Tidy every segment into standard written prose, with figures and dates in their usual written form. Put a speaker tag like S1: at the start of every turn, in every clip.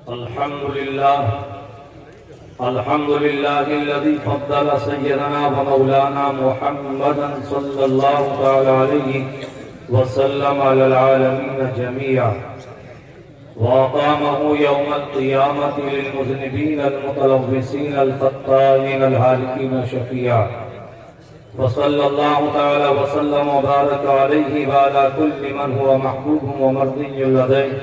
S1: الحمد لله الذي فضل سيدنا ومولانا محمدا صلى الله تعالى عليه وسلم على العالمين جميعا وأقامه يوم القيامة للمذنبين المتلوثين الخطائين الهالكين شفيعا وصلى الله تعالى وسلم وبارك عليه وعلى كل من هو محبوب ومرضي لديه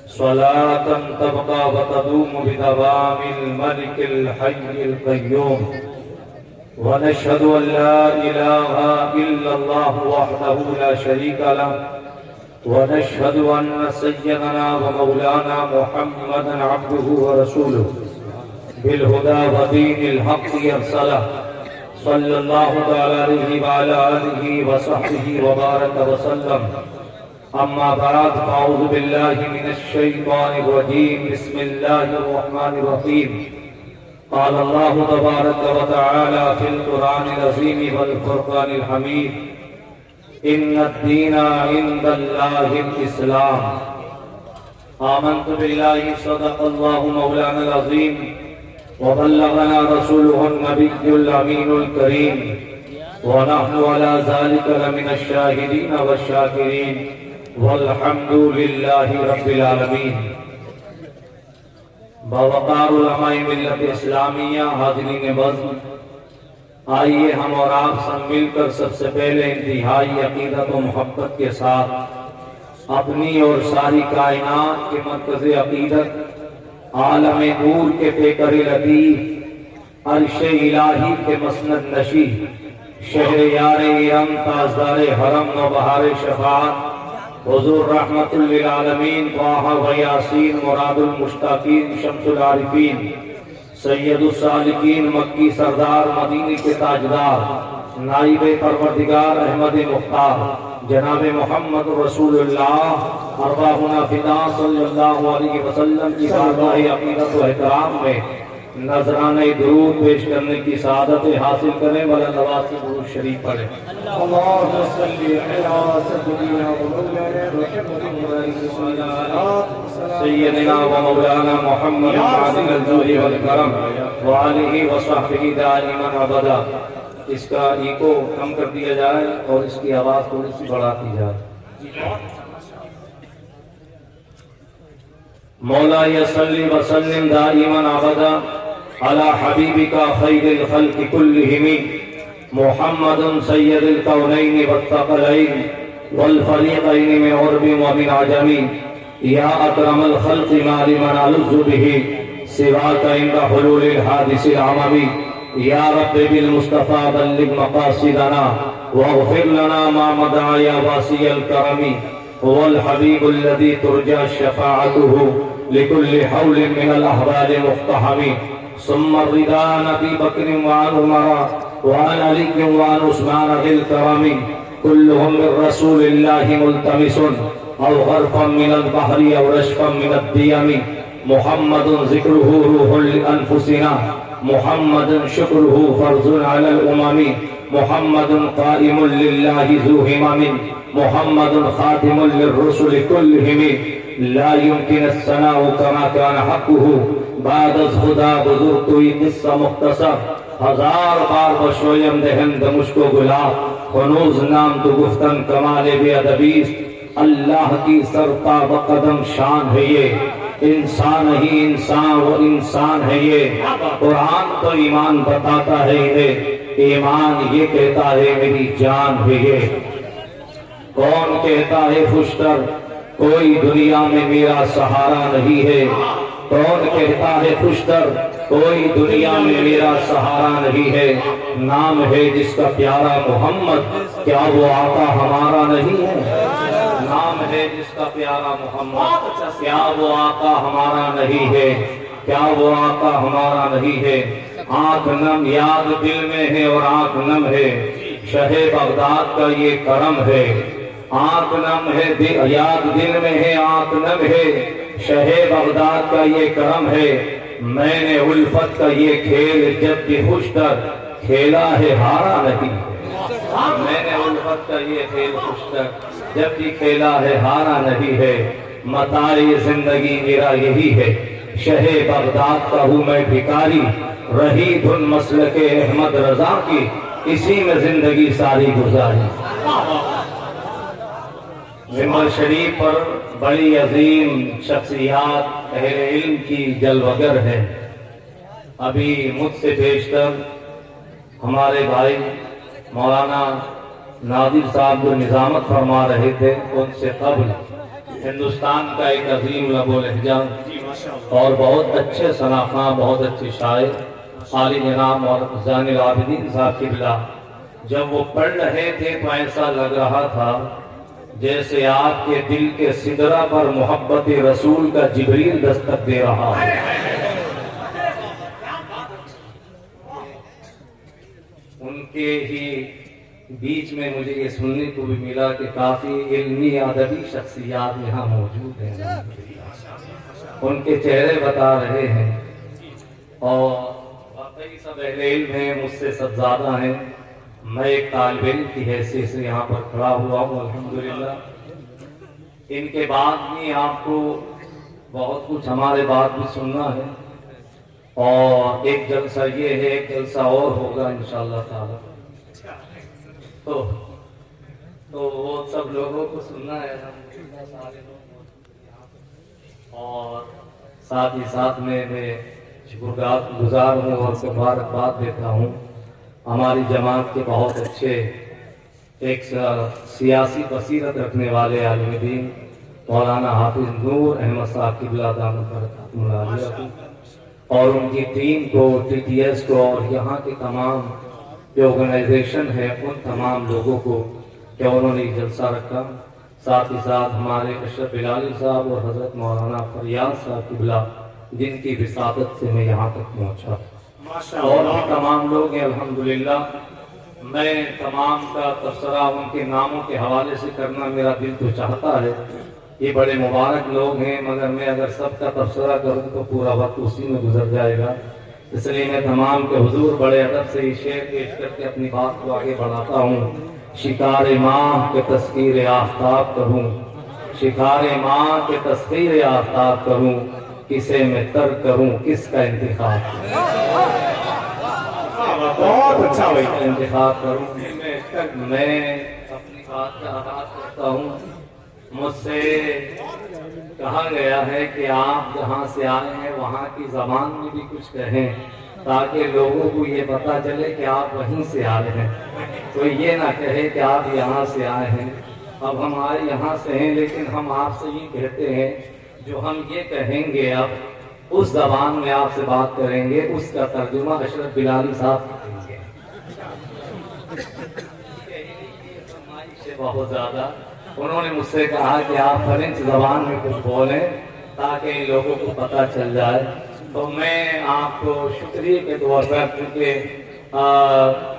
S1: صلاة تبقى وتدوم بدوام الملك الحي القيوم ونشهد أن لا إله إلا الله وحده لا شريك له ونشهد أن سيدنا ومولانا محمدا عبده ورسوله بالهدى ودين الحق يرسله صلى الله عليه وعلى آله وصحبه وبارك وسلم أما بعد فأعوذ بالله من الشيطان الرجيم بسم الله الرحمن الرحيم قال الله تبارك وتعالى في القرآن العظيم والفرقان الحميد إن الدين عند الله الإسلام آمنت بالله صدق الله مولانا العظيم وبلغنا رسوله النبي الأمين الكريم ونحن على ذلك لمن الشاهدين والشاكرين والحمد للہ رب العالمین۔ باوقار علماء ملت اسلامیہ، حاضرین بزم، آئیے ہم اور آپ سب مل کر سب سے پہلے انتہائی عقیدت و محبت کے ساتھ اپنی اور ساری کائنات کے مرکز عقیدت عالم نور کے پیکر لطیف عرش الہی کے مسند نشی شہر یار ارم تاجدار حرم و بہار شفاعت حضور رحمت للعالمین طٰہٰ و یاسین مراد المشتاقین شمس العارفین سید السالکین مکی سردار مدینے کے تاجدار نائب پروردگار احمد مختار جناب محمد رسول اللہ ارواحنا فدا صلی اللہ علیہ وسلم کی بارگاہ عقیدت و احترام میں نذرانہ درود پیش کرنے کی سعادت حاصل کرنے والا نواز درود شریف پڑھیں۔ اللہم صلی علی سیدنا و مولانا سیدنا و مولانا محمد عادل الجود والکرم وآلہ وصحبہ دائما ابدا۔ اس کا ایکو کم کر دیا جائے اور اس کی آواز تھوڑی سی بڑھا دی جائے۔ مولا صلی وسلم دائما ابدا على حبيبك خير الخلق كلهم محمد سيد الكونين والثقلين والفريقين من عرب ومن عجم يا أكرم الخلق ما لمن ألذ به سواك عند حلول الحادث العمم يا رب بالمصطفى بلغ مقاصدنا واغفر لنا ما مضى يا واسع الكرم هو الحبيب الذي ترجى شفاعته لكل حول من الأحوال مقتحم ثم الرضا نبي بكر وعن عمر وعن علي وعن عثمان ذي الكرم كلهم من رسول الله ملتمس أو غرفا من البحر أو رشفا من الديم محمد ذكره روح لأنفسنا محمد شكره فرض على الأمم محمد قائم لله ذو همم محمد خاتم للرسل كلهم لا يمكن الثناء كما كان حقه بعد از خدا بزرگ کوئی قصہ مختصر ہزار بار بشویم دہن دمشق و گلاب خنوز نام تو گفتن کمال بے ادبیست اللہ کی سرتا بقدم شان ہے یہ انسان ہی انسان و انسان ہے یہ قرآن تو ایمان بتاتا ہے انہیں ایمان یہ کہتا ہے میری جان ہے یہ کون کہتا ہے خوشتر کوئی دنیا میں میرا سہارا نہیں ہے کون کہتا ہے خوشتر کوئی دنیا میں میرا سہارا نہیں ہے نام ہے جس کا پیارا محمد کیا وہ آقا ہمارا نہیں ہے نام ہے جس کا پیارا محمد کیا وہ آقا ہمارا نہیں ہے کیا وہ آقا ہمارا نہیں ہے آنکھ نم یاد دل میں ہے اور آنکھ نم ہے شہ بغداد کا یہ کرم ہے آنکھ نم ہے یاد دل میں ہے آنکھ نم ہے شہ بغداد کا یہ کرم ہے میں نے الفت کا یہ کھیل جب بھی خوشتر کھیلا ہے ہارا نہیں میں نے الفت کا یہ کھیل خوشتر جب بھی کھیلا ہے ہارا نہیں ہے متاع زندگی میرا یہی ہے شہ بغداد کا ہوں میں بھکاری، رہی دھن مسلک احمد رضا کی، اسی میں زندگی ساری گزاری۔ منبر شریف پر بڑی عظیم شخصیات اہل علم کی جلوگر ہے۔ ابھی مجھ سے بیشتر ہمارے بھائی مولانا نادر صاحب جو نظامت فرما رہے تھے، ان سے قبل ہندوستان کا ایک عظیم لب و لہجہ اور بہت اچھے صنافہ، بہت اچھے شاعر عالی جناب اور زین العابدین صاحب قبلہ جب وہ پڑھ رہے تھے تو ایسا لگ رہا تھا جیسے آپ کے دل کے سدرہ پر محبت رسول کا جبریل دستک دے رہا ہے۔ ان کے ہی بیچ میں مجھے یہ سننے کو بھی ملا کہ کافی علمی ادبی شخصیات یہاں موجود ہیں، ان کے چہرے بتا رہے ہیں اور واقعی سب اہل علم ہیں، مجھ سے سب زیادہ ہیں۔ میں ایک طالب علم کی حیثیت سے یہاں پر کھڑا ہوا ہوں الحمدللہ۔ ان کے بعد بھی آپ کو بہت کچھ ہمارے بعد بھی سننا ہے اور ایک جلسہ یہ ہے، ایک جلسہ اور ہوگا انشاءاللہ تعالی، تو وہ سب لوگوں کو سننا ہے الحمدللہ، سارے لوگ، اور ساتھ ہی ساتھ میں شکر گزار ہوں اور مبارکباد دیتا ہوں ہماری جماعت کے بہت اچھے ایک سیاسی بصیرت رکھنے والے عالم دین مولانا حافظ نور احمد صاحب قبلہ دامت برکاتہ العالیہ اور ان کی ٹیم کو، ٹی ٹی ایس کو اور یہاں کے تمام جو آرگنائزیشن ہے ان تمام لوگوں کو کہ انہوں نے جلسہ رکھا۔ ساتھ ہی ساتھ ہمارے اشرف بلالی صاحب اور حضرت مولانا فریاد صاحب قبلہ جن کی وساطت سے میں یہاں تک پہنچا، اور بھی تمام لوگ ہیں الحمدللہ۔ میں تمام کا تبصرہ ان کے ناموں کے حوالے سے کرنا میرا دل تو چاہتا ہے، یہ بڑے مبارک لوگ ہیں، مگر میں اگر سب کا تبصرہ کروں تو پورا وقت اسی میں گزر جائے گا، اس لیے میں تمام کے حضور بڑے ادب سے یہ شعر پیش کر کے اپنی بات کو آگے بڑھاتا ہوں۔ شکار ماہ کے تذکیر آفتاب کروں، شکار ماہ کے تذکیر آفتاب کروں، کسے میں تر کروں کس کا انتخاب کروں، بہت اچھا بھائی انتخاب کروں۔ میں اپنی بات کا آغاز کرتا ہوں۔ مجھ سے کہا گیا ہے کہ آپ جہاں سے آئے ہیں وہاں کی زبان میں بھی کچھ کہیں تاکہ لوگوں کو یہ پتا چلے کہ آپ وہیں سے آئے ہیں، کوئی یہ نہ کہے کہ آپ یہاں سے آئے ہیں۔ اب ہم آئے یہاں سے ہیں لیکن ہم آپ سے یہ کہتے ہیں جو ہم یہ کہیں گے اب اس زبان میں آپ سے بات کریں گے، اس کا ترجمہ اشرف بلالی صاحب کریں گے۔ بہت زیادہ انہوں نے مجھ سے کہا کہ آپ فرینچ زبان میں کچھ بولیں تاکہ لوگوں کو پتہ چل جائے، تو میں آپ کو شکریہ کے طور پر کیونکہ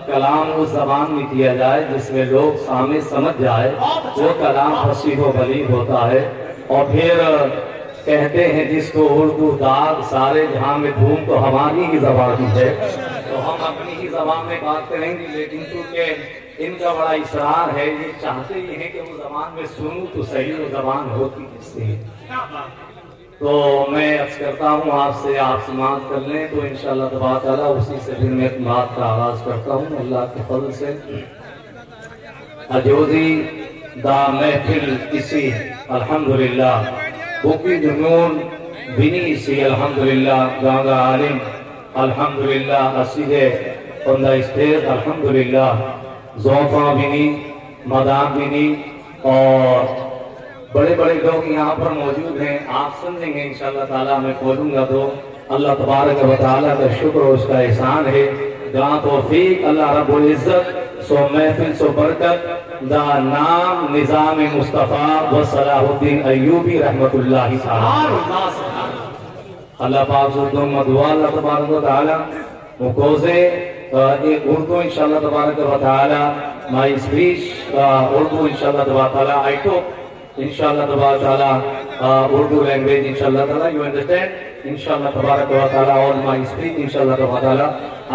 S1: کلام اس زبان میں کیا جائے جس میں لوگ سامنے سمجھ جائے، وہ کلام فصیح و بلیغ ہوتا ہے۔ اور پھر کہتے ہیں جس کو اردو داغ سارے جہاں میں دھوم تو ہماری ہی زبان ہے، تو ہم اپنی ہی زبان میں بات کریں گے، لیکن کیونکہ ان کا بڑا اصرار ہے، یہ چاہتے ہی ہیں کہ وہ زبان میں سنوں تو صحیح وہ زبان ہوتی کس سے، تو میں عرض کرتا ہوں آپ سے سماعت کر لیں تو انشاءاللہ تبارک تعالیٰ اسی سے پھر میں بات کا آغاز کرتا ہوں اللہ کے فضل سے۔ اجوزی دا محفل کسی الحمدللہ بکی جنون بنی سی الحمدللہ گانگا عالم الحمدللہ اسیدے اندہ اسٹیج الحمدللہ زوفا بنی مدام بنی اور بڑے بڑے لوگ یہاں پر موجود ہیں، آپ سمجھیں گے انشاءاللہ تعالیٰ میں بولوں گا تو اللہ تبارک و تعالیٰ کا شکر اور اس کا احسان ہے، جہاں توفیق اللہ رب العزت سو محفل سو برکت دا نام نظام مصطفیٰ و صلاح الدین ایوبی رحمت اللہ تعالیٰ اللہ پاک زردون مدعا اللہ تبارک و تعالیٰ مکوزے ایک اردو انشاءاللہ تبارک و تعالیٰ مائی اسپیچ اردو انشاءاللہ تبارک و تعالیٰ I took inshallah tabarak ta'ala Urdu language inshallah ta'ala you understand inshallah tabarak wa ta'ala all my speech inshallah tabarak ta'ala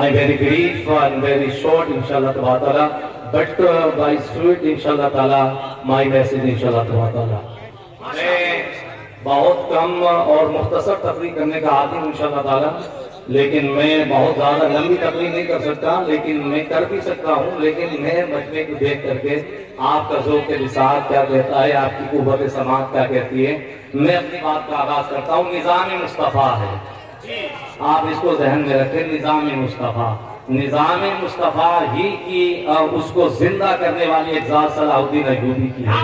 S1: I very brief and very short inshallah tabarak ta'ala but by sweet inshallah ta'ala my message inshallah tabarak ta'ala میں بہت کم اور مختصر تقریر کرنے کا عادی ہوں انشاءاللہ تعالی، لیکن میں بہت زیادہ لمبی تقریر نہیں کر سکتا، لیکن میں کر بھی سکتا ہوں، لیکن میں مجمع کو دیکھ کر کے آپ کا ذوق لسان کیا کہتا ہے، آپ کی قوت سماعت کیا کہتی ہے، میں اپنی بات کا آغاز کرتا ہوں۔ نظام مصطفیٰ ہے، آپ اس کو ذہن میں رکھیں، نظام مصطفیٰ، نظام مصطفیٰ ہی کی اس کو زندہ کرنے والی اجزاء صلاح الدین ایوبی کی ہے۔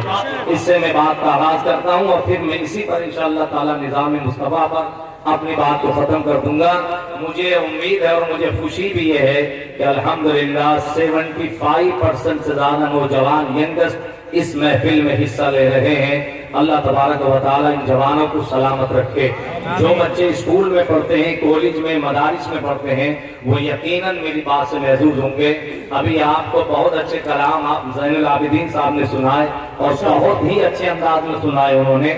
S1: اس سے میں بات کا آغاز کرتا ہوں اور پھر میں اسی پر انشاءاللہ تعالی نظام مصطفیٰ پر اپنی بات کو ختم کر دوں گا۔ مجھے امید ہے اور مجھے خوشی بھی یہ ہے کہ الحمدللہ 75% سے زیادہ نوجوان ینگسٹ اس محفل میں حصہ لے رہے ہیں۔ اللہ تبارک و تعالی ان جوانوں کو سلامت رکھے۔ جو بچے اسکول میں پڑھتے ہیں، کالج میں، مدارس میں پڑھتے ہیں، وہ یقیناً میری بات سے محظوظ ہوں گے۔ ابھی آپ کو بہت اچھے کلام آپ زین العابدین صاحب نے سنائے اور بہت ہی اچھے انداز میں سنائے انہوں نے۔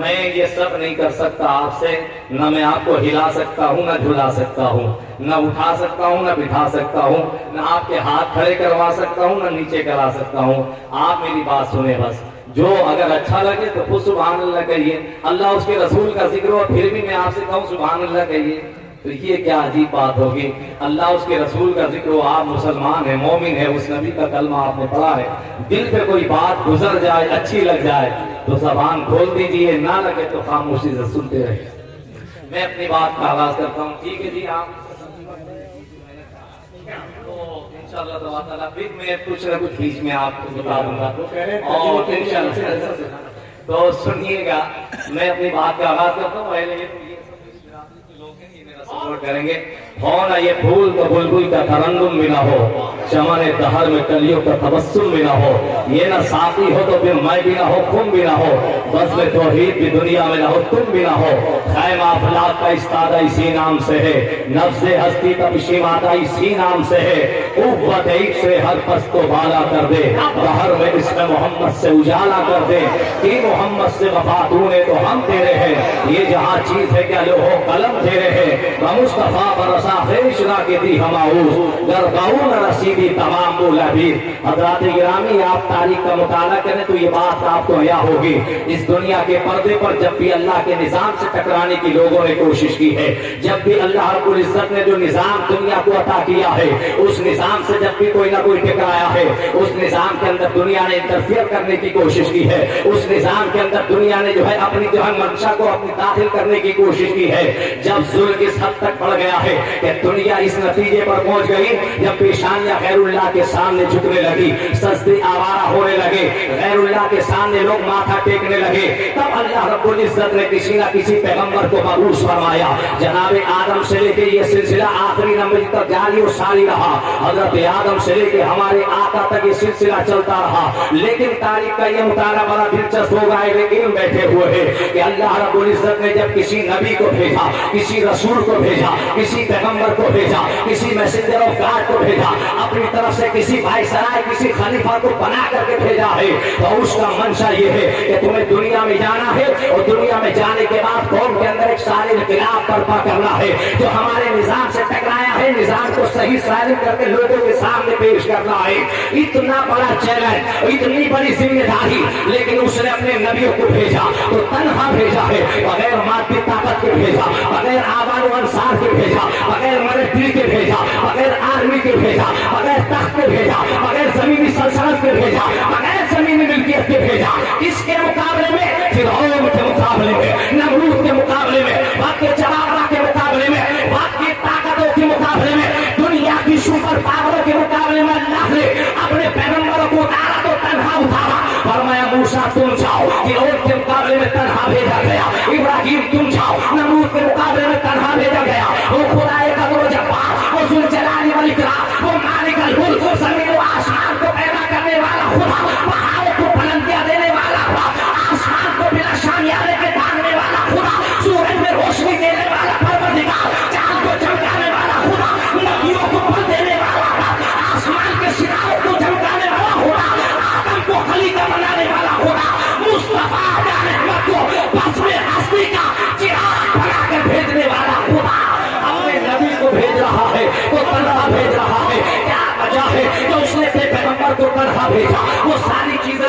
S1: میں یہ سب نہیں کر سکتا آپ سے، نہ میں آپ کو ہلا سکتا ہوں، نہ جھلا سکتا ہوں، نہ اٹھا سکتا ہوں، نہ بٹھا سکتا ہوں، نہ آپ کے ہاتھ کھڑے کروا سکتا ہوں، نہ نیچے کرا سکتا ہوں۔ آپ میری بات سنیں بس، جو اگر اچھا لگے تو خود سبحان اللہ کہیے، اللہ اس کے رسول کا ذکر ہو پھر بھی میں آپ سے کہوں سبحان اللہ کہیے، تو یہ کیا عجیب بات ہوگی۔ اللہ اس کے رسول کا ذکر ہو، آپ مسلمان ہیں، مومن ہیں، اس نبی کا کلمہ آپ نے پڑھا ہے، دل پہ کوئی بات گزر جائے، اچھی لگ جائے تو زبان کھول دیجئے، نہ لگے تو خاموشی سے سنتے رہے۔ میں اپنی بات کا آغاز کرتا ہوں، ٹھیک ہے جی؟ آپ تو انشاءاللہ تعالیٰ پھر میں کچھ نہ کچھ بیچ میں آپ کو بتا دوں گا اور انشاءاللہ تو سنیے گا۔ میں اپنی بات کا آغاز کرتا ہوں، پہلے کریں گے ہونا یہ پھول کا بلبل کا ترنم بھی نہ ہو، چمن دہر میں کلیوں کا تبسم بھی نہ ہو، یہ نہ ساتھی ہو تو پھر میں بھی نہ ہو، تم بھی نہ ہو، بس میں توحید بھی دنیا میں نہ ہو، تم بھی نہ ہو، خیمہ افلاک کا استادہ اسی نام سے ہے، نفس ہستی کا پشیمادہ اسی نام سے ہے، قوت ایک سے ہر پست کو بالا کر دے، بہر میں اس میں محمد سے اجالا کر دے، کہ محمد سے وفا تو نے تو ہم تیرے ہیں، یہ جہاں چیز ہے کیا لوح و قلم تیرے ہیں، مصطفیٰ برسا خیشنا کے دی ہماؤز گرداؤن رسیدی تمام بولابیر۔ حضرات گرامی، آپ تاریخ کا مطالعہ کریں تو یہ بات آپ کو عیاں ہوگی، اس دنیا کے پردے پر جب بھی اللہ کے نظام سے ٹکرانے کی لوگوں نے کوشش کی ہے، جب بھی اللہ رب العزت نے جو نظام دنیا کو عطا کیا ہے، اس نظام سے جب بھی کوئی نہ کوئی ٹکرایا ہے، اس نظام کے اندر دنیا نے انٹرفیئر کرنے کی کوشش کی ہے، اس نظام کے اندر دنیا نے اپنی منشا کو اپنی داخل کرنے کی کوشش کی ہے۔ جب ظلم اس حد تک بڑھ گیا ہے کہ دنیا اس نتیجے پر پہنچ گئی، جب پیشانیاں غیر اللہ کے سامنے جھکنے لگی، سجدے آوارہ ہونے لگے، غیر اللہ کے سامنے لوگ ماتھا ٹیکنے لگے، تب اللہ رب العزت نے کسی نہ کسی پیغمبر کو مبعوث فرمایا۔ جناب آدم سے لے کے یہ سلسلہ آخری نمبر تک جاری و ساری رہا، حضرت آدم سے لے کے ہمارے آقا تک یہ سلسلہ چلتا رہا۔ لیکن تاریخ کا یہ مطالعہ بڑا دلچسپ ہوگا، علم بیٹھے ہوئے ہیں کہ اللہ رب العزت نے جب کسی نبی کو بھیجا، کسی رسول کو بھیجا، کسی پیغمبر کو بھیجا، کسی میسنجر آف گاڈ کو بھیجا، اپنی طرف سے کسی وائسرائے، کسی خلیفہ کو بنا کر کے بھیجا ہے، تو اس کا منشا یہ ہے کہ تمہیں دنیا میں جانا ہے اور دنیا میں جانے کے بعد قوم کے اندر ایک سارے انقلاب برپا کرنا ہے، جو ہمارے نظام سے ٹکرایا ہے، نظام کو صحیح سالم کر کے لوگوں کے سامنے پیش کرنا ہے۔ اتنا بڑا چیلنج، اتنی بڑی ذمہ داری، لیکن اس نے اپنے نبیوں کو بھیجا تو تنہا بھیجا ہے، بغیر مادی طاقت کے بھیجا، بغیر آبان و انصار کے بھیجا، بغیر مرد کے بھیجا، بغیر آرمی کے بھیجا، بغیر تخت کے بھیجا، بغیر زمینی سلطنت کے بھیجا، بغیر زمینی ملکیت کے بھیجا۔ اس کے مقابلے میں فرعون کے مقابلے میں، نمرود کے مقابلے میں، وقت کے چراغا کے مقابلے میں، وقت کی طاقتوں کے مقابلے میں، دنیا کی سپر پاوروں کے مقابلے میں اللہ نے اپنے پیغمبروں کو اتارا تو تنہا اتارا۔ فرمایا موسیٰ تم جاؤ، فرعون کے مقابلے میں تنہا بھیجا گیا، ابراہیم تم جاؤ، نمرود کے مقابلے میں تنہا بھیجا گیا۔ وہ خدائے قدر و جبار، وہ ذوالجلال والاکرام، وہ مالک الملک، وہ زمین و آسمان کو پیدا کرنے والا خدا، پہاڑوں کو بلندیاں دینے والا خدا، آسمان کو بلا شامیانے کے ڈالنے والا خدا، سورج میں روشنی دینے والا پروردگار، چاند کو چمکانے والا خدا، ندیوں کو پھل دینے والا خدا، آسمان کے ستاروں کو چمکانے والا خدا، آدم کو خلیفہ بنانے والا خدا، مصطفیٰ رحمت کو بس میں ہستی کا چراغ بنا کر بھیجنے والا خدا اپنے نبی کو بھیج رہا ہے، تو تنہا بھیج رہا ہے۔ کیا وجہ ہے کہ اس نے اپنے پیغمبر کو تنہا بھیجا؟ وہ ساری چیزیں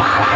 S1: 12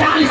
S1: 40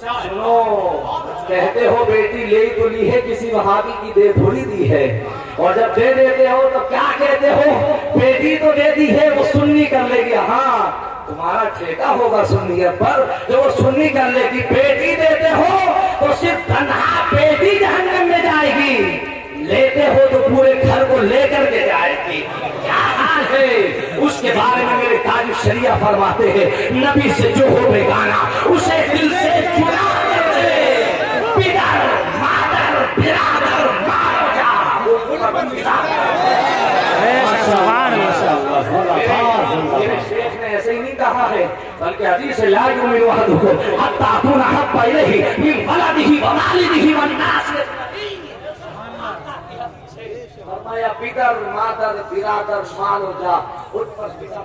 S1: سنو، کہتے ہو بیٹی لے تو لی ہے، کسی وہابی کی دے تھوڑی دی ہے، اور جب دے دیتے ہو تو کیا کہتے ہو؟ بیٹی تو دے دی ہے، وہ سنی کر لے گی۔ ہاں تمہارا ٹھیکہ ہوگا سنیت پر، جو وہ سنی کر لے گی۔ بیٹی دیتے ہو تو صرف تنہا بیٹی جہنم میں جائے گی، لیتے ہو تو پورے گھر کو لے کر کے جائے گی۔ کیا حال ہے اس کے بارے میں میرے تاج الشریعہ فرماتے ہیں، نبی سے جو ہو بیگانہ اسے دل سے چنا کر دے، پدر مادر برادر مارو جا۔ میرے شیخ نے ایسے ہی نہیں کہا ہے، بلکہ حدیث لا یؤمن احدکم حتی اکون احب الیہ من ولدہ ووالدہ والناس اجمعین۔ فرمایا پدر مادر برادر مارو جا، ان پر فدا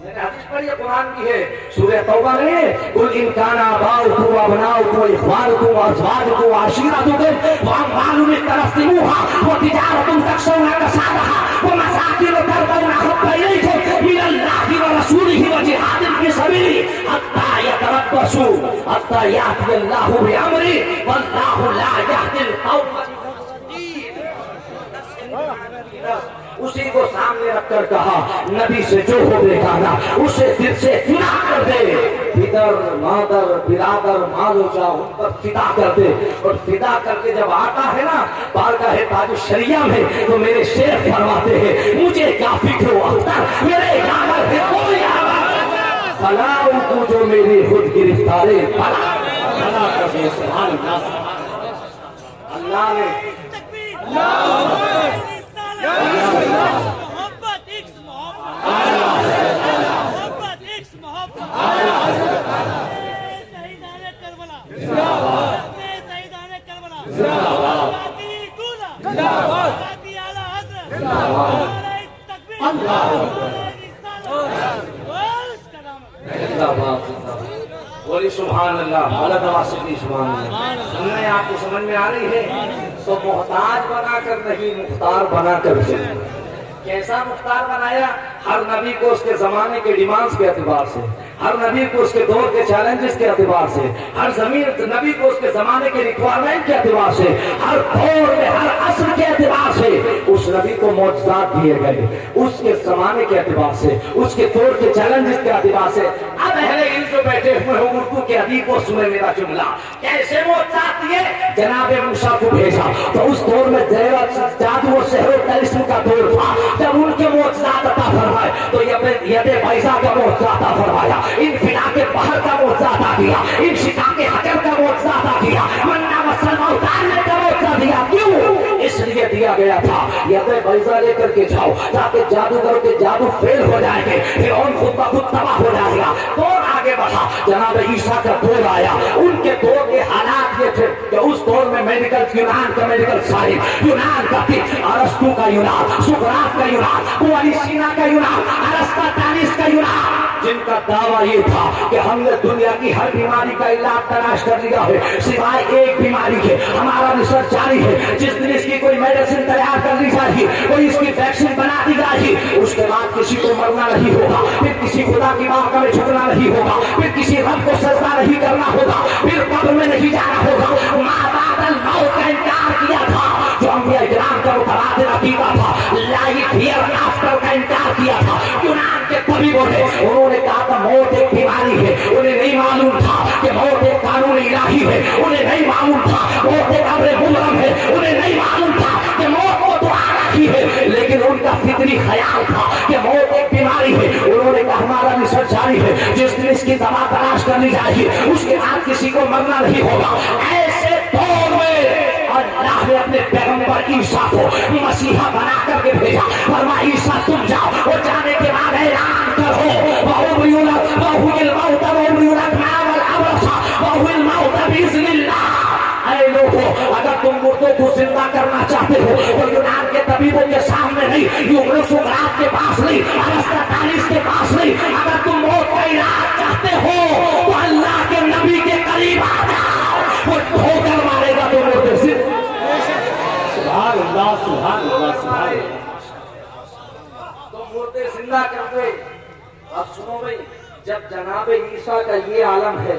S1: میں نے حدیث پڑھی ہے، قرآن کی ہے، سورہ توبہ میں قل ان کان آباؤکم وابناؤکم واخوانکم وازواجکم وعشیرتکم واموال اقترفتموها وتجارۃ تخشون کسادها ومساکن ترضونها احب الیکم من اللہ ورسولہ وجہاد فی سبیلہ حتی یتربصوا حتی یأتی اللہ بامرہ واللہ لا یہدی القوم الظالمین۔ اسی کو سامنے رکھ کر کہا، نبی سے جو ہو بیگانہ اسے دل سے چنا کر دے، پدر مادر برادر مالو جا، ان پر فدا کر دے۔ اور فدا کر کے جب آتا ہے نا بارگاہ تاج الشریعہ میں، تو میرے شیخ فرماتے ہیں مجھے کیا فکر و اختر، میرے یہاں سے کوئی آواز فلاں کو جو میری خود گرفتارے بنا کر دے۔ سبحان اللہ، اللہ نے
S2: محبت ایک محبت شہیدان کربلا، شہیدان کربلا، ذاتی دولہ، ذاتی اعلیٰ حضرت، نعرہ تکبیر،
S1: بولی سبحان اللہ، حالت واسطی سبحان اللہ۔ سننے آپ کو سمجھ میں آ رہی ہے؟ تو محتاج بنا کر نہیں، مختار بنا کر کے۔ کیسا مختار بنایا؟ ہر نبی کو اس کے زمانے کے ڈیمانڈز کے اعتبار سے، ہر نبی کو اس کے دور کے چیلنجز کے اعتبار سے، ہر نبی کو اس کے زمانے کے ریکوائرمنٹ کے اعتبار سے، ہر دور میں ہر عصر کے اعتبار سے اس نبی کو معجزات دیے گئے، اس کے زمانے کے اعتبار سے، اس کے دور کے چیلنجز کے اعتبار سے۔ اب اہل علم جو بیٹھے ہوئے ہوں اردو کے ادیب کو سنے میرا جملہ، کیسے معجزات دیے؟ جناب موسیٰ کو بھیجا تو اس دور میں جادو و سحر و طلسم کا دور تھا، جب ان کے معجزات عطا فرمائے تو ید بیضا کا معجزہ عطا فرمایا، انفلاق بحر کا معجزہ عطا کیا، انشقاق حجر کا معجزہ عطا کیا، منہ وسلمہ اتارنے کا معجزہ دیا۔ کیوں؟ اس لیے دیا گیا تھا ید بیضا لے کر کے جاؤ تاکہ جادوگروں کے جادو فیل ہو جائیں گے، فرعون خود بخود تباہ ہو جائے گا۔ دور آگے بڑھا، جناب عیسیٰ کا دور آیا، ان کے دور کے حالات یہ تھے کہ اس دور میں میڈیکل یونان کا میڈیکل سائنس، یونان کا طب، ارسطو کا یونان، سقراط کا یونان، ابو سینا کا یونان، ارسطاطالس کا یونان، جن کا دعویٰ یہ تھا کہ ہم نے دنیا کی ہر بیماری کا علاج تلاش کر لیا ہے سوائے ایک بیماری کے، ہمارا ریسرچ جاری ہے، جس دن اس کی کوئی میڈیسن تیار کر لی جائے گی، کوئی اس کی ویکسین بنا دی جائے گی، اس کے بعد کسی کو مرنا نہیں ہوگا، پھر کسی خدا کی بارگاہ میں جھکنا نہیں ہوگا، پھر کسی رب کو سجدہ نہیں کرنا ہوگا، پھر قبر میں نہیں جانا ہوگا۔ ما بعد الموت کا انکار کیا تھا جو انبیاء کرام کا متبادل عقیدہ تھا، لائف ہیئر آفٹر کا انکار کیا تھا۔ یونان کے طبیبوں نے انہوں نے کہا تھا موت ایک بیماری ہے، انہیں نہیں معلوم تھا کہ موت ایک قانون الہی ہے، انہیں نہیں معلوم تھا موت ایک امر مبرم ہے، انہیں نہیں معلوم تھا کہ موت کو تو آنا ہی ہے، لیکن ان کا فطری خیال تھا کہ موت ایک بیماری ہے۔ انہوں نے کہا ہمارا ریسرچ جاری ہے، جس دن اس کی دوا تلاش کر لی جائے گی اس کے بعد کسی کو مرنا نہیں ہوگا۔ ایسے دور میں اللہ نے اپنے پیغمبر عیسیٰ کو مسیحا بنا کر کے بھیجا، فرمایا عیسیٰ تم جاؤ اور جانے کے بعد اعلان کرو وَهُوَ الْمَوْتَ وَهُوَ الْأَكْمَامَ وَالْأَبْرَصَ وَهُوَ الْمَوْتَ بِإِذْنِ اللَّهِ۔ اے لوگوں، اگر تم مردوں کو زندہ کرنا چاہتے ہو تو یونان کے طبیبوں کے سامنے نہیں، سقراط کے پاس نہیں، ارسطاطالس کے پاس نہیں، اگر تم موت کا علاج چاہتے ہو تو اللہ کے نبی کے قریب آ جاؤ، وہ ٹھوکر مارے گا تو مردے سے۔
S3: سبحان اللہ، سبحان اللہ، سبحان اللہ۔
S1: تو مردے زندہ کر دے،
S4: اب سنو بھائی، جب جناب عیسیٰ کا یہ عالم ہے،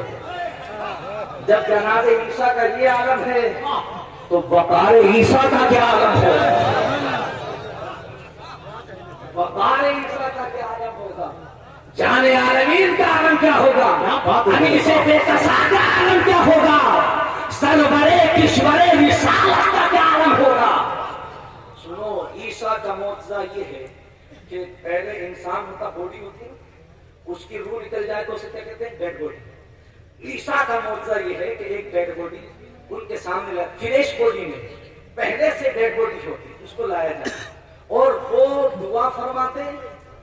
S4: جب جناب عیسیٰ کا یہ عالم ہے تو وقار عیسیٰ کا کیا عالم ہے؟ وقار عیسیٰ کا کیا عالم ہوگا؟ جان عالمین کا عالم کیا ہوگا؟ ابھی سے بے قصا کا عالم کیا ہوگا؟ سرورے کشورے رسالت کا کیا عالم ہوگا؟ سنو، عیسیٰ کا معجزہ یہ ہے کہ پہلے انسان ہوتا، باڈی ہوتی ہے، اس کی روح نکل جائے تو اسے کیا کہتے ہیں؟ Dead body. عیسیٰ کا معجزہ یہ ہے کہ ایک ڈیڈ باڈی ان کے سامنے لایا، فریش باڈی میں پہلے سے ڈیڈ باڈی ہوتی اس کو لایا جائے اور وہ دعا فرماتے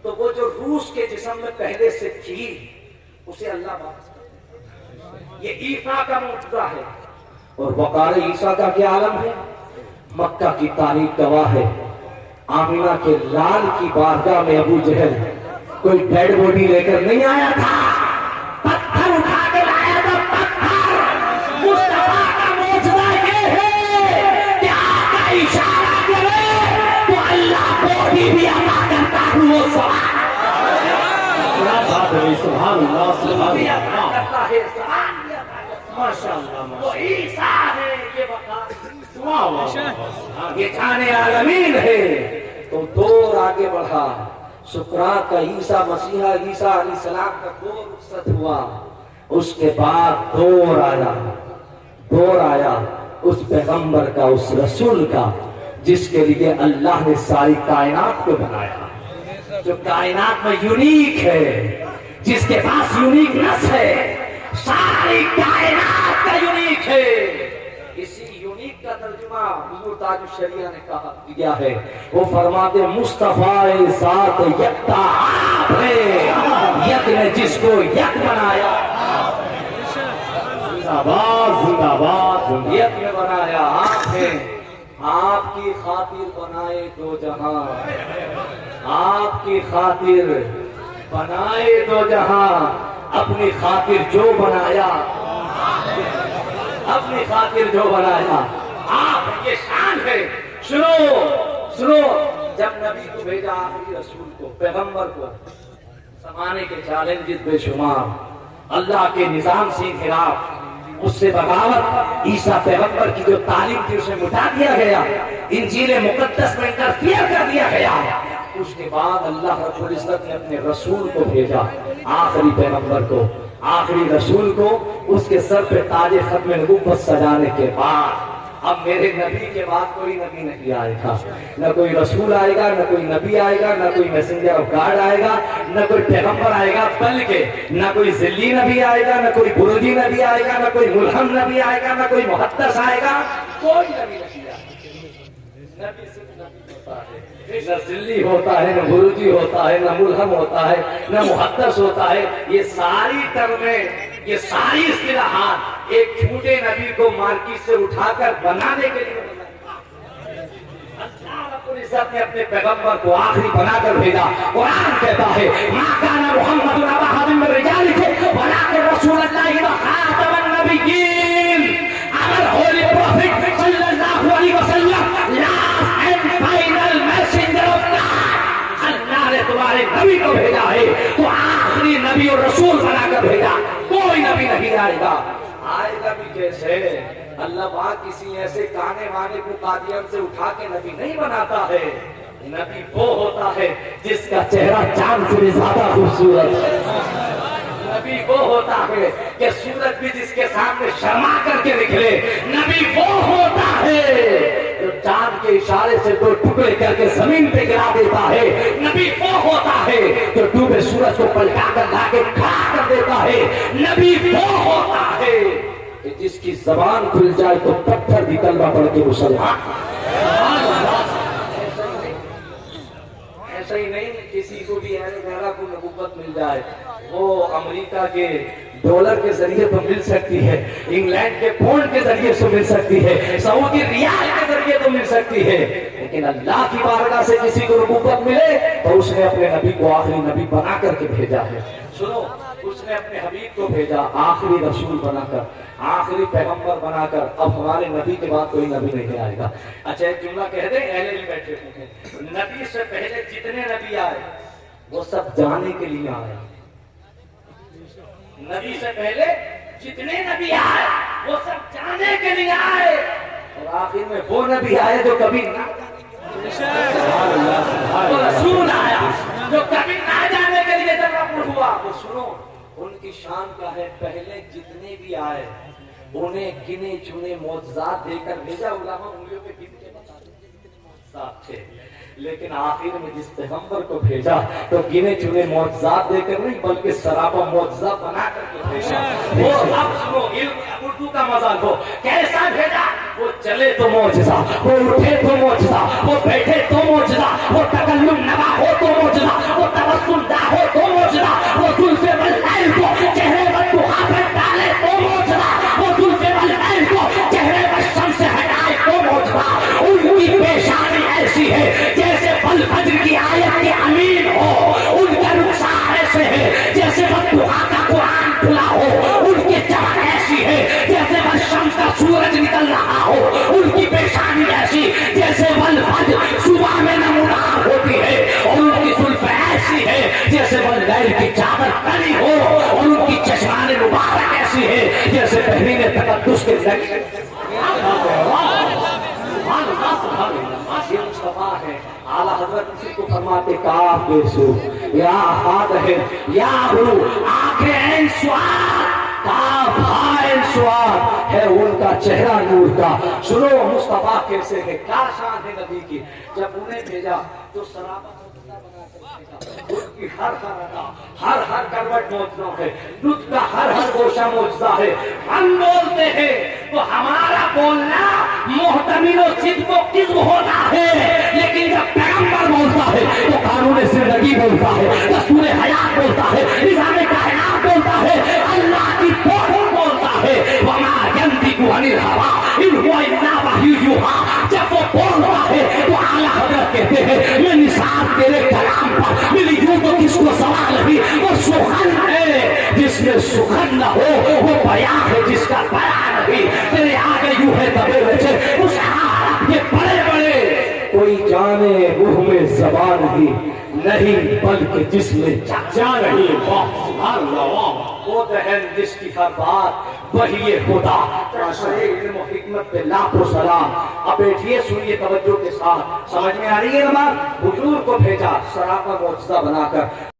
S4: تو وہ جو روح کے جسم میں پہلے سے تھی اسے اللہ واپس کرتے۔ یہ عیسیٰ کا معجزہ ہے۔ اور وقار عیسیٰ کا کیا عالم ہے؟ مکہ کی تاریخ گواہ ہے، آمینہ کے لال کی بارگاہ میں ابو جہل کوئی ڈیڈ باڈی لے کر نہیں آیا تھا، پتھر اٹھا کے لایا تھا، پتھر۔ مصطفیٰ کا معجزہ یہ ہے کہ آقا اشارہ کرے تو اللہ باڈی بھی عطا کرتا ہے، وہ سبحان اللہ،
S3: سبحان اللہ، سبحان
S4: بھی
S3: اللہ،
S4: عطا کرتا ہے، سبحان بھی عطا کرتا ہے۔
S3: ماشاء اللہ،
S4: وہ عیسیٰ ہے، یہ وقار
S3: واہ واہ،
S4: یہ جان عالمین ہے۔ تو دور آگے بڑھا، سقراط کا عیسیٰ مسیحا عیسیٰ علیہ السلام کا دور رخصت ہوا، اس کے بعد دور آیا اس پیغمبر کا، اس رسول کا جس کے لیے اللہ نے ساری کائنات کو بنایا، جو کائنات میں یونیک ہے، جس کے پاس یونیکنس ہے، ساری کائنات کا یونیک ہے۔ اسی یونیک کا ترجمہ حضور تاج الشریعہ نے کہا دیا ہے، وہ فرماتے مصطفیٰ ذات یکتا آپ ہے، یک نے جس کو یک بنایا،
S3: زندہ باد، زندہ باد،
S4: یک نے بنایا آپ ہے، آپ کی خاطر بنائے دو جہاں، آپ کی خاطر بنائے دو جہاں، اپنی خاطر جو بنایا، اپنی خاطر جو بنایا آپ، یہ شان ہے۔ سنو، جب نبی کو بھیجا، آخری رسول کو، پیغمبر کو، زمانے کے چیلنجز بے شمار، اللہ کے نظام سے انحراف، اس سے بغاوت، عیسیٰ پیغمبر کی جو تعلیم تھی اسے مٹا دیا گیا، انجیل مقدس میں انٹرفیئر کر دیا گیا۔ اس کے بعد اللہ رب العزت نے اپنے رسول کو بھیجا، آخری پیغمبر کو، آخری رسول کو، اس کے سر پہ تاج ختم نبوت سجانے کے بعد اب میرے نبی کے بعد کوئی نبی نہیں آئے گا، نہ کوئی رسول آئے گا، نہ کوئی نبی آئے گا، نہ کوئی میسنجر آف گاڈ آئے گا، نہ کوئی پیغمبر آئے گا، بلکہ نہ کوئی ذلی نبی آئے گا، نہ کوئی برودی نبی آئے گا، نہ کوئی ملہم نبی آئے گا، نہ کوئی محدث آئے گا، کوئی نبی نہیں آئے گا۔ نبی صرف نبی ہوتا ہے، نہ ذلی ہوتا ہے، نہ برودی ہوتا ہے، نہ ملہم ہوتا ہے، نہ محدث ہوتا ہے۔ یہ ساری ٹرمیں، یہ ساری اصطلاحات ایک جھوٹے نبی کو مارکیٹ سے اٹھا کر بنانے کے لیے اللہ رب العزت نے اپنے پیغمبر کو آخری بنا کر بھیجا۔ قرآن کہتا ہے ما کان محمد ابا احد من رجالکم ولکن رسول اللہ وخاتم النبیین۔ اگر ہولی پروفٹ صلی اللہ علیہ وسلم last and final messenger of God, اللہ نے تمہارے نبی کو بھیجا ہے تو آخری نبی اور رسول بنا کر بھیجا، کوئی نبی نہیں آئے گا۔ آئے گا بھی کیسے؟ اللہ وہاں کسی ایسے کانے وانے کو قادیان سے اٹھا کے نبی نہیں بناتا ہے۔ نبی وہ ہوتا ہے جس کا چہرہ چاند سے بھی زیادہ خوبصورت ہے۔ نبی وہ ہوتا ہے کہ سورج بھی جس کے سامنے شرما کر کے نکلے۔ نبی وہ ہوتا ہے جو چاند کے اشارے سے دو ٹکڑے کر کے زمین پہ گرا دیتا ہے۔ نبی وہ ہوتا ہے جو ڈوبے سورج کو پلٹا کر لا کے کھڑا کر دیتا ہے۔ نبی وہ ہوتا ہے کہ جس کی زبان کھل جائے تو پتھر بھی کلمہ پڑھ کے مسلمان۔ ایسا ہی نہیں کسی کو بھی ایرا کو نبوت مل جائے، وہ امریکہ کے ڈالر کے ذریعے تو مل سکتی ہے، انگلینڈ کے پاؤنڈ کے ذریعے سے مل سکتی ہے، سعودی ریال کے ذریعے تو مل سکتی ہے، لیکن اللہ کی بارگاہ سے کسی کو نبوت ملے تو اس نے اپنے نبی کو آخری نبی بنا کر کے بھیجا ہے۔ سنو، اس نے اپنے حبیب کو بھیجا آخری رسول بنا کر، آخری پیغمبر بنا کر۔ اب ہمارے نبی کے بعد کوئی نبی نہیں آئے گا۔ اچھا ایک جملہ کہہ دیں، اہل علم بیٹھے ہوئے ہیں، نبی سے پہلے جتنے نبی آئے وہ سب جانے کے لیے آیا. نبی سے پہلے جتنے نبی آئے وہ سب جانے کے لیے آئے, اور آخر میں وہ نبی آئے جو کبھی نہ وہ رسول آیا جو کبھی نہ جانے کے لیے جب رب ہوا. وہ سنو ان کی شان کا ہے, پہلے جتنے بھی آئے انہیں گنے چنے معجزات دے کر بھیجا. علماء انگلیوں پہ گن کے بتا دیتے کتنے معجزات تھے, لیکن آخر میں جس پیغمبر کو بھیجا تو گنے چنے معجزات دے کر نہیں بلکہ سراپا معجزہ بنا کر کے بھیجا. وہ اب سنو علم اردو کا مزہ لو, کیسا بھیجا؟ وہ چلے تو معجزہ, وہ اٹھے تو معجزہ, وہ بیٹھے تو معجزہ, وہ تکلم نوا ہو تو معجزہ, وہ تبسم دا ہو تو معجزہ, وہ زلف والعین کو چہرے پر دخا پر ڈالے تو معجزہ, وہ زلف والعین کو چہرے پر شمس سے ہٹائے تو معجزہ. ان کی پیشانی ایسی ہے جیسے فجر کی آیت کے امین ہو, ان کا رخسار ایسے ہے جیسے بددعا کا قرآن کھلا ہو, ان کی چمک ایسی ہے جیسے شمس کا سورج نکل رہا ہو, ان کی پیشانی ایسی جیسے والفجر صبح میں نمودار ہوتی ہے, اور ان کی زلف ایسی ہے جیسے واللیل کی چادر تنی ہو, اور ان کی چشمان مبارک ایسی ہے جیسے بحرین تقدس کے ذریعے. یہ مصطفیٰ ہے. اعلیٰ حضرت اسی کو فرماتے کاف بے سو یا ہاتھ ہے یا ابرو آنکھیں عین سواد, کاف عین سواد ہے ان کا چہرہ نور کا. سنو مصطفیٰ کیسے ہے, کیا شان ہے نبی کی. جب انہیں بھیجا تو سراپا ان کی ہر ہر کروٹ معجزہ ہے, دودھ کا ہر گوشہ معجزہ ہے. ہم بولتے ہیں تو ہمارا بولنا محتمل و صدق و کذب ہوتا ہے, لیکن جب پیغمبر بولتا ہے تو قانون زندگی بولتا ہے, دستور حیات بولتا ہے, نظام کائنات بولتا ہے, اللہ کی توحید بولتا ہے. وما ينطق عن الهوى ان هو الا وحی یوحی. جب وہ بولتا ہے تو اعلیٰ حضرت کہتے ہیں میں نثار تیرے کلام پر میری یوں تو کس کو سوال نہیں, وہ سخن ہے جس میں سخن نہ ہو, وہ بیان ہے جس کا بیان نہیں. تیرے آگے یوں ہے دبے بچے اس یہ بڑے بڑے کوئی جانے روح میں زبان بھی نہیں بلکہ جس میں جان نہیں. سبحان اللہ. وہ دہن جس کی ہر بات وہی خدا. علم و حکمت پہ لاکھوں سلام. اب بیٹھیے سنیے توجہ کے ساتھ, سمجھ میں آ رہی ہے نا. حضور کو بھیجا سراپا معجزہ بنا کر.